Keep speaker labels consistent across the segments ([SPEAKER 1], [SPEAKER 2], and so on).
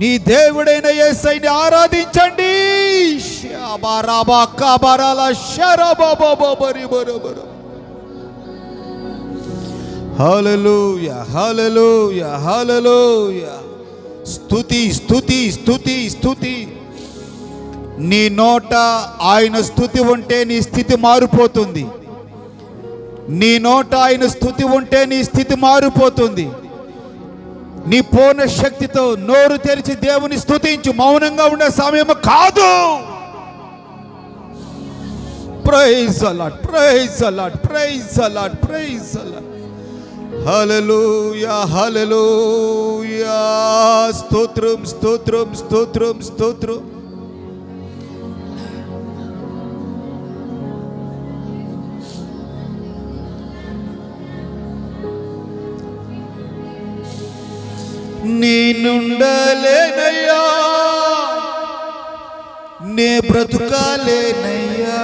[SPEAKER 1] నీ దేవుడైన యేసయ్యని ఆరాధించండి. హల్లెలూయా హల్లెలూయా హల్లెలూయా. స్తుతి స్తుతి స్తుతి స్తుతి. నీ నోట ఆయన స్తుతి ఉంటే నీ స్థితి మారిపోతుంది. నీ నోట ఆయన స్తుతి ఉంటే నీ స్థితి మారిపోతుంది. నీ పూర్ణ శక్తితో నోరు తెరిచి దేవుని స్తుతించు. మౌనంగా ఉండే సమయం కాదు. Praise the lord, praise the lord, praise the lord, praise the lord. Hallelujah hallelujah. స్తోత్రం స్తోత్రం స్తోత్రం స్తోత్రం. నేనుండలేనయ్యా, నే బ్రతుకాలేనయ్యా,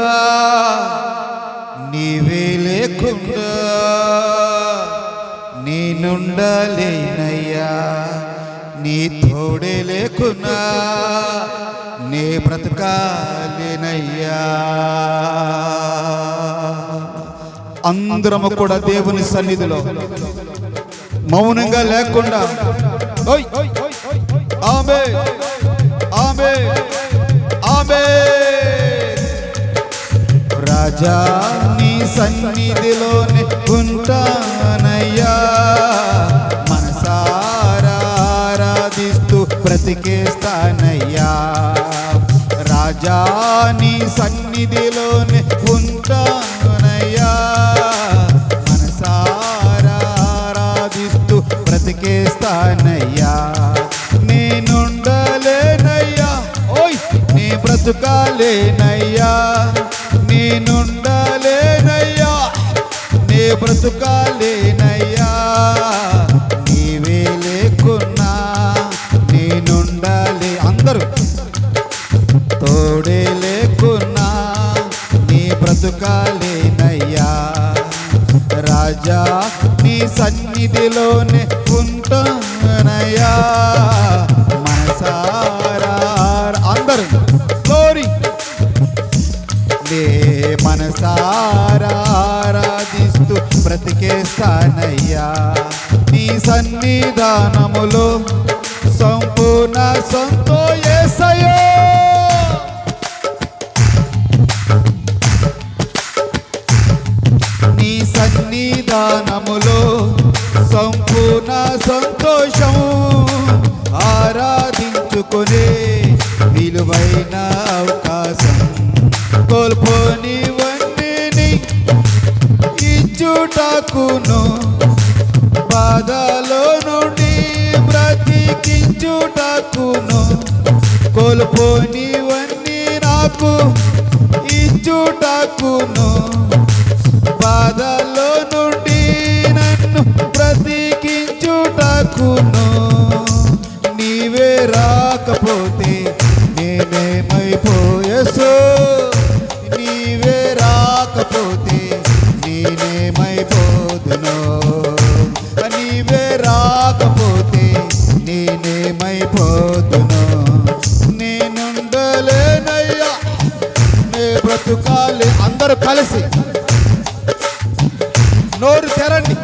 [SPEAKER 1] నీవే లేకుండా. నేనుండలేనయ్యా, నీ తోడే లేకున్నా, నే బ్రతుకాలేనయ్యా. అందరము కూడా దేవుని సన్నిధిలో మౌనంగా లేకుండా ఆమేన్ ఆమేన్ ఆమేన్. రాజా నీ సన్నిధిలోనే ఉంటానయ్యా, మనసారా ఆరాధిస్తూ బ్రతికేస్తానయ్యా. రాజా నీ సన్నిధిలోనే ఉంటానయ్యా, మనసారా ఆరాధిస్తూ బ్రతికేస్తానయ్యా. నేనుండలేనయ్యా, ఓయ్ నీ బ్రతుకాలేనయ్యా, నేనుండలేనయ్యా, నీ బ్రతుకాలేనయ్యా, నీవే లేకున్నా నేనుండాలి. అందరూ తోడే లేకున్నా నీ బ్రతుకాలేనయ్యా. రాజా నీ సన్నిధిలోనే ఉంటానయ్యా, మనసారా. అందరూ గ్లోరీ. నే మనసారా ఆరాధిస్తూ బ్రతికేస్తానయ్యా. నీ సన్నిధానములో సంపూర్ణ సంతోషమయ్యా. నీ సన్నిధానములో సంపూర్ణ సంతోషము, ఆరాధించుకునే విలువైన అవకాశం. కోల్పోనివన్నీ ఇచ్చుటకును, బాధలో నుండి బ్రతికించుటకును. కోల్పోనివన్నీ నాకు ఇచ్చుటకును, బాధలో నుండి నన్ను బ్రతికించుటకును. నీవే రాకపోతే నేనేమైపోయేసో, నీవే రాకపోతే నేనేమైపోదునో, నీవే రాకపోతే నేనేమైపోదునో. నేనుండలేనయ్యా, నే బ్రతుకాలే. అందరూ కలిసి నోరు తెరండి.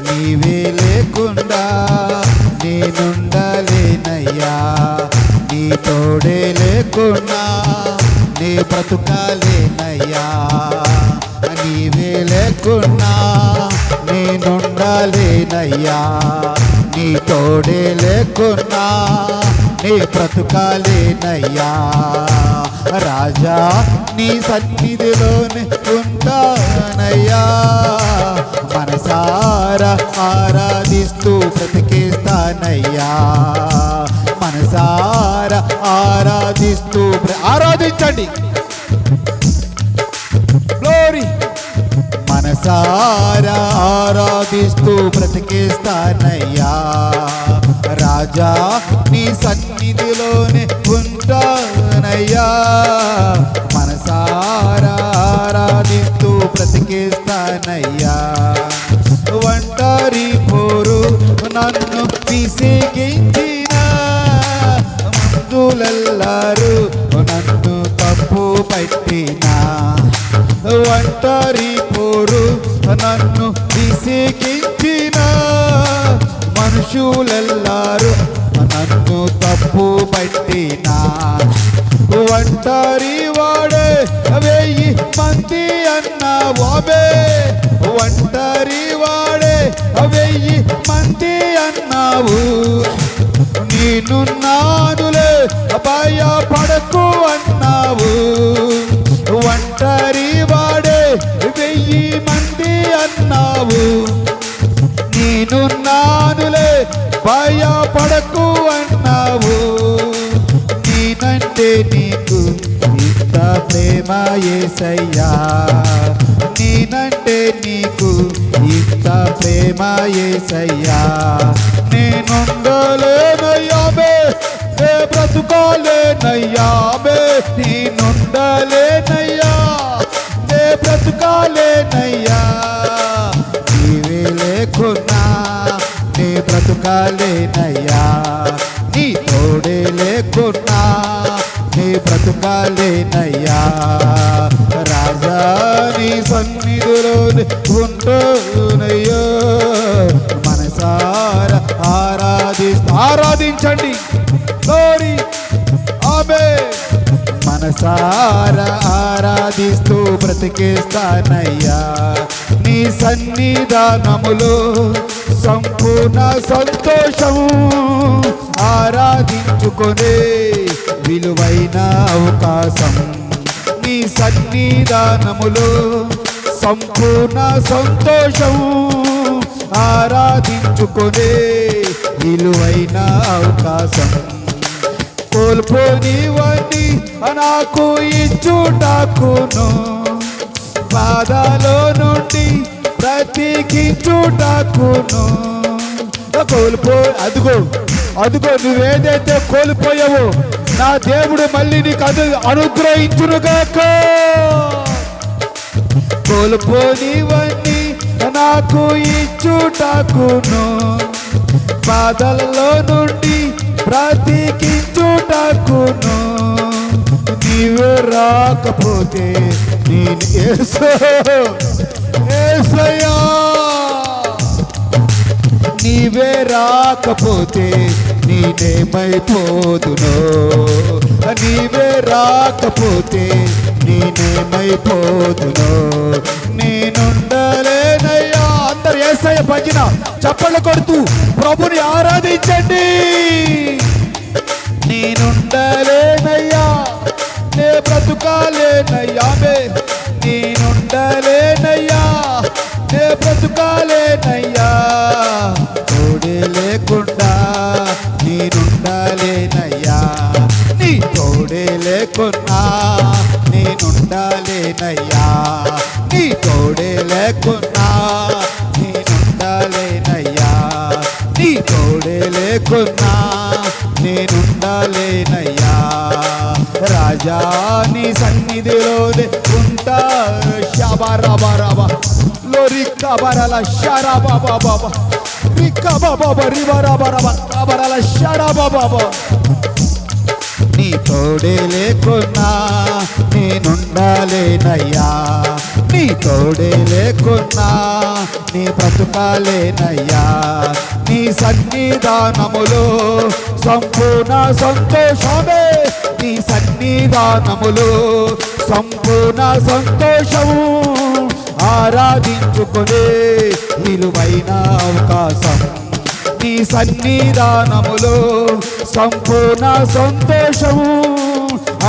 [SPEAKER 1] నీవే లేకుండా నేనుండలేనయ్యా, నీ తోడే లేకున్నా నీ బ్రతుకాలేనయ్యా. నీవే లేకున్నా నేనుండలేనయ్యా, నీ తోడే లేకున్నా నీ బ్రతుకాలేనయ్యా. రాజా నీ సన్నిధిలోనే ఉంటానయ్యా, మనసారా ఆరాధిస్తూ బ్రతికేస్తానయ్యా. మనసారా ఆరాధిస్తూ ఆరాధించండి. గ్లోరీ. మనసారా ఆరాధిస్తూ బ్రతికేస్తానయ్యా. రాజా నీ సన్నిధిలోనే ఉంటానయ్యా, మనసారా ఆరాధిస్తూ బ్రతికేస్తానయ్యా. ఒంటరి పోరు నా మనుషులెల్లారు నన్ను తప్పు పట్టినా, ఒంటరి వాడే 1000 మంది అన్నావు. అబే ఒంటరి వాడే 1000 మంది అన్నావు. నేనున్నానులే భయపడకు అన్నావు. ఒంటరి వాడే 1000 మంది అన్నావు. నేనున్నానులే భయపడకు అన్నావు. నేనంటే నీకు ఇంత ప్రేమ యేసయ్యా, నేనంటే నీకు ఇంత ప్రేమ యేసయ్యా. నేనుండలేనయ్యా బే, నే బ్రతుకాలేనయ్యా బే. నేనుండలేనయ్యా, నే బ్రతుకాలేనయ్యా. నీవే లేకున్నా నే బ్రతుకాలేనయ్యా, నీ తోడే లేకున్నా నీ బ్రతుకాలేనయ్యా. రాజా నీ సన్నిధిలో ఉంటూనయ్యో, మనసారా ఆరాధించండి. గ్లోరీ ఆమేన్. మనసారా ఆరాధిస్తూ బ్రతికేస్తానయ్యా. నీ సన్నిధానములో సంపూర్ణ సంతోషం, ఆరాధించుకొనే విలువైన అవకాశం. నీ సన్నిధానములో సంపూర్ణ సంతోషం, ఆరాధించుకొనే విలువైన అవకాశం. కోల్పోనివన్నీ నాకు ఇచ్చుటకును, బాధలో నుండి బ్రతికించుటకును. అదిగో నువ్వేదైతే కోల్పోయావో నా దేవుడు మళ్ళీ నీకు అనుగ్రహించునుగాక. కోల్పోనివన్నీ నాకు ఇచ్చుటకును, బాధల్లో నుండి బ్రతికించుటకును. నీవే రాకపోతే నేను యేసయ్యా, నీవే రాకపోతే నేనేమైపోదునో, నీవే రాకపోతే నేనేమైపోదునో. నేనుండలేనయ్యా. అందరు యేసయ్య భజన చప్పట్లు కొడుతూ ప్రభుని ఆరాధించండి. నేనుండలేనయ్యా, నే బ్రతుకాలేనయ్యా బే. నేనుండలేనయ్యా, నే బ్రతుకాలేనయ్యా. తోడే లేకుండా నేనుండాలేనయ్యా, నీ తోడే లేకున్నా నేనుండాలేనయ్యా. నీ తోడే లేకున్నా నేనుండాలేనయ్యా, నీ తోడే లేకున్నా నేనుండాలేనయ్యా. రాజా నీ సన్నిధిలో ఉంటా. షాబారాబారాబా లోరికాబారాల షారాబాబాబా రికాబాబా రిబారాబారాబా కాబారాల షారాబాబాబా. నీ తోడే లేకున్నా నేనుండాలేనయ్యా, నీ తోడే లేకున్నా నీ బ్రతుకాలేనయ్యా. నీ సన్నిధానములో సంపూర్ణ సంతోషమే, నీ సన్నిధానములో సంపూర్ణ సంతోషము, ఆరాధించుకునే విలువైన అవకాశం. నీ సన్నిధానములో సంపూర్ణ సంతోషము,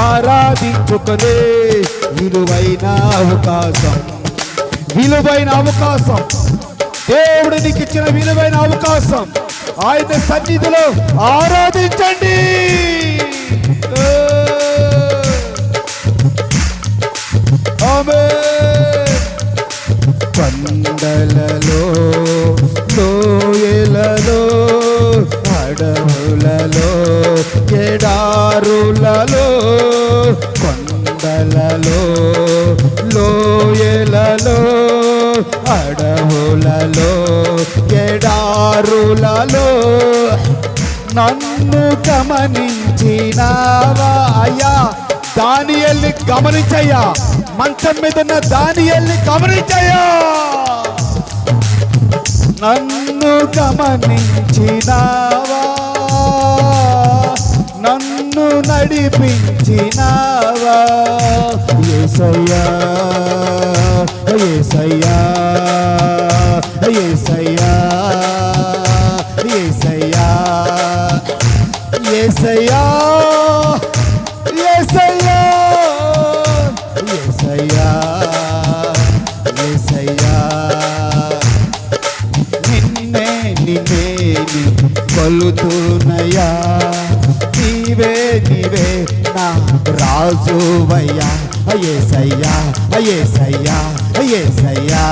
[SPEAKER 1] ఆరాధించుకునే విలువైన అవకాశం. విలువైన అవకాశం, దేవుడు నీకు ఇచ్చిన విలువైన అవకాశం. ఆయన సన్నిధిలో ఆరాధించండి. ఆమేన్. కొండలలో లోయలలో అడవులలో ఎడారులలో, కొండలలో లోయలలో అడవులలో ఎడారులలో నన్ను గమనించినావా అయ్యా. దానియేలుని గమనించయ్యా, మంచం మీద ఉన్న దానియేలుని గమనించయ్యా. నన్ను నన్ను గమనించినావా, నన్ను నడిపించినావా. యేసయ్యా యేసయ్యా యేసయ్యా యేసయ్యా యేసయ్యా యేసయ్యా యేసయ్యా యేసయ్యా. నిన్నే నిన్నే కొలుతున్నయ్యా, నీవే నీవే నా రాజువయ్యా. యేసయ్యా యేసయ్యా యేసయ్యా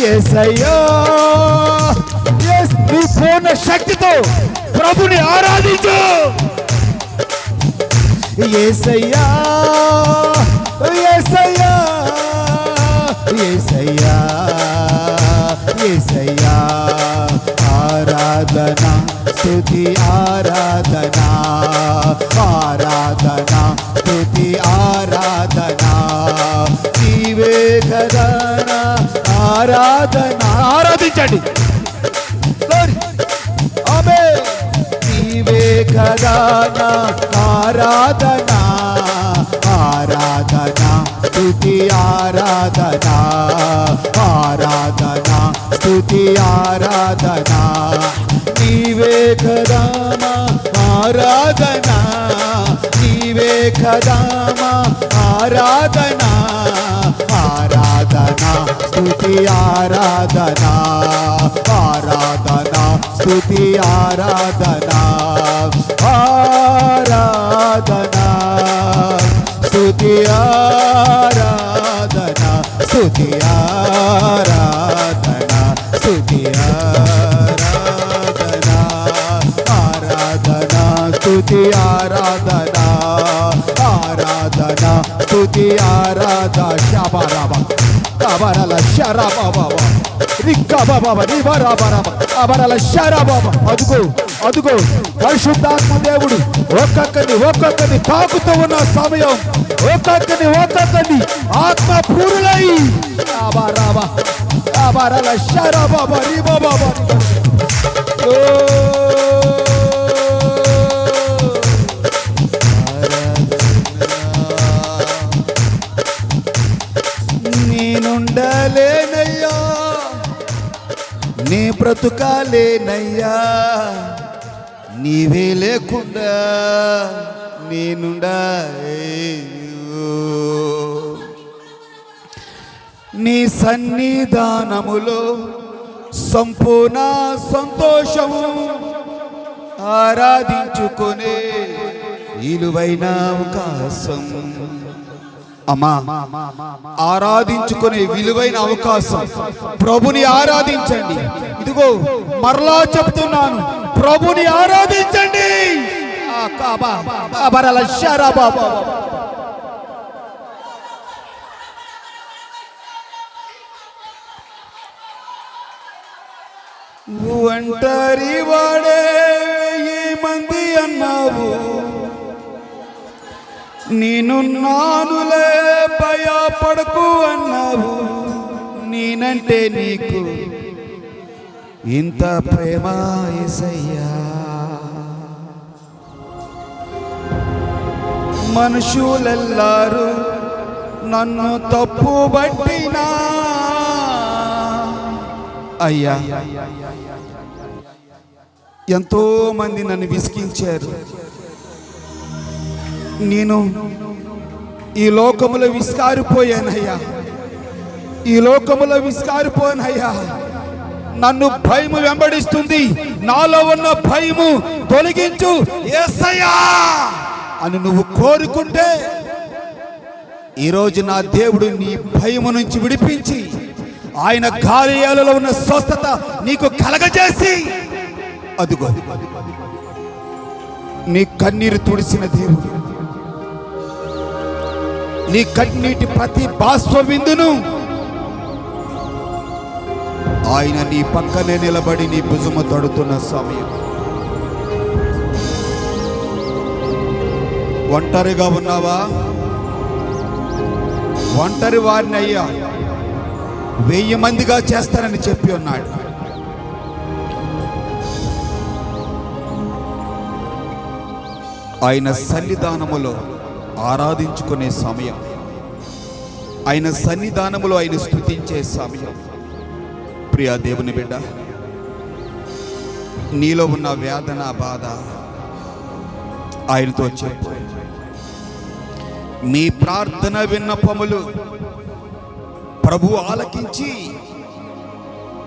[SPEAKER 1] యేసయ్యా. నీ పూర్ణ శక్తితో ప్రభుని ఆరాధించు. యేసయ్యా యేసయ్యా యేసయ్యా యేసయ్యా. ఆరాధన స్తుతి ఆరాధన, ఆరాధన స్తుతి ఆరాధన, నీవే కదా నా ఆరాధన. ఆరాధించండి. ఆమేన్. నీవే కదా నా ఆరాధన, ఆరాధన స్తుతి ఆరాధన, ఆరాధన స్తుతి ఆరాధన, నీవే కదా మా ఆరాధన, నీవే కదా మా ఆరాధన, ఆరాధన స్తుతి ఆరాధన, ఆరాధన స్తుతి ఆరాధన, ఆరాధన స్తుతి ఆరాధన, స్తుతి ఆరాధన, స్తుతి ఆరాధన, ఆరాధన స్తుతి ఆరాధన, ఆరాధన స్తుతి ఆరాధన. శబరబ కబరల శరబబ రిక్కబబ నిబరబరబ అబరల శరబబ. అదుగో అదుగో పరిశుద్ధాత్మ దేవుడు ఒక్కొక్కరిని తాకుతూ ఉన్న సమయం. ఒక్కొక్కరిని ఆత్మ పూరులై అబరబ అబరల శరబబ రిబబబ. నేనుండలేనయ్యా, నీ బ్రతుకాలేనయ్యా, నీవే లేకుండా నేనుండా. నీ సన్నిధానములో సంపూర్ణ సంతోషము, ఆరాధించుకునే విలువైన అవకాశం. అమ్మా, ఆరాధించుకునే విలువైన అవకాశం. ప్రభుని ఆరాధించండి. ఇదిగో మరలా చెప్తున్నాను, ప్రభుని ఆరాధించండి. ఒంటరి వాడే ఏమంది అన్నావు, నేనున్నానులే భయపడకు అన్నావు. నేనంటే నీకు ఇంత ప్రేమ యేసయ్యా. మనుషులెల్లారు నన్ను తప్పు బట్టినా అయ్యా, ఎంతో మంది నన్ను విసిగించారు. నేను ఈ లోకములో విస్కారిపోయానయ్యా, ఈ లోకములో విస్కారిపోయానయ్యా. నన్ను భయము వెంబడిస్తుంది, నాలో ఉన్న భయము తొలగించు యేసయ్యా అని నువ్వు కోరుకుంటే, ఈరోజు నా దేవుడు నీ భయము నుంచి విడిపించి ఆయన కార్యాలలో ఉన్న స్వస్థత నీకు కలగజేసి, అదుగో నీ కన్నీరు తుడిసిన దేవుడు, నీ కన్నీటి ప్రతి బాష్ప విందును ఆయన నీ పక్కనే నిలబడి నీ భుజము తడుతున్న సమయం. ఒంటరిగా ఉన్నావా? ఒంటరి వారిని అయ్యా 1000 మందిగా చేస్తారని చెప్పి ఉన్నాడు. ఆయన సన్నిధానములో ఆరాధించుకునే సమయం, ఆయన సన్నిధానములో ఆయన స్తుతించే సమయం. ప్రియా దేవుని బిడ్డ, నీలో ఉన్న వేదన, బాధ ఆయనతో చెప్పు. మీ ప్రార్థన విన్నపములు ప్రభు ఆలకించి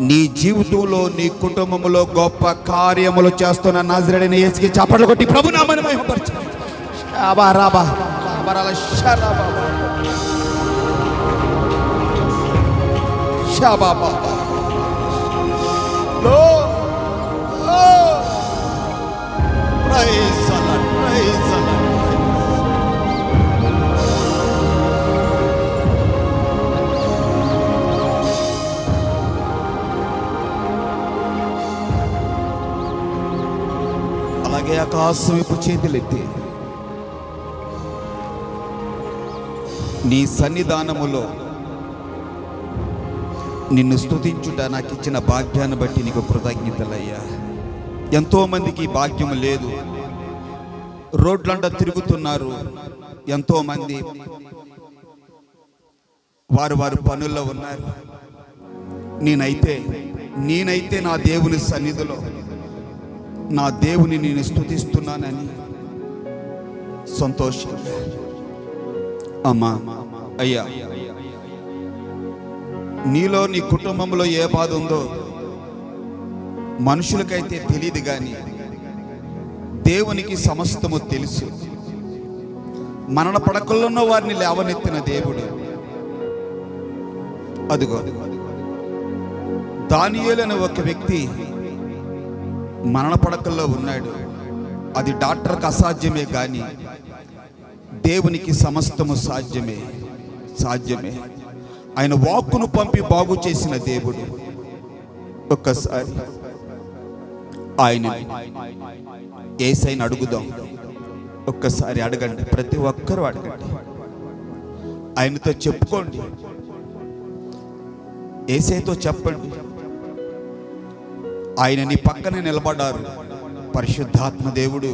[SPEAKER 1] నీ జీవితంలో, నీ కుటుంబంలో గొప్ప కార్యములు చేస్తున్న నజరేయుడైన యేసుకి చప్పట్లు కొట్టి ప్రభు నామమును మహిమపరచండి. అలాగే ఆకాశం వైపు చేతులెత్తి నీ సన్నిధానములో నిన్ను స్తుతించుట నాకు ఇచ్చిన భాగ్యాన్ని బట్టి నీకు కృతజ్ఞతలయ్యా. ఎంతోమందికి భాగ్యం లేదు, రోడ్లంట తిరుగుతున్నారు. ఎంతోమంది వారు పనుల్లో ఉన్నారు. నేనైతే నా దేవుని సన్నిధిలో నా దేవుని నేను స్తుతిస్తున్నానని సంతోషంగా. అమ్మా, అయ్యా, నీలో, నీ కుటుంబంలో ఏ బాధ ఉందో మనుషులకైతే తెలియదు, కానీ దేవునికి సమస్తము తెలుసు. మరణ పడకల్లో ఉన్న వారిని లేవనెత్తిన దేవుడు. అదిగో దానియేలు అనే ఒక వ్యక్తి మరణ పడకల్లో ఉన్నాడు. అది డాక్టర్కి అసాధ్యమే, కానీ దేవునికి సమస్తము సాధ్యమే. ఆయన వాక్కును పంపి బాగు చేసిన దేవుడు. ఒక్కసారి ఆయన యేసయ్యను అడుగుదాం. ఒక్కసారి అడగండి, ప్రతి ఒక్కరూ అడగండి, ఆయనతో చెప్పుకోండి, యేసయ్యతో చెప్పండి. ఆయన నీ పక్కనే నిలబడ్డారు. పరిశుద్ధాత్మ దేవుడు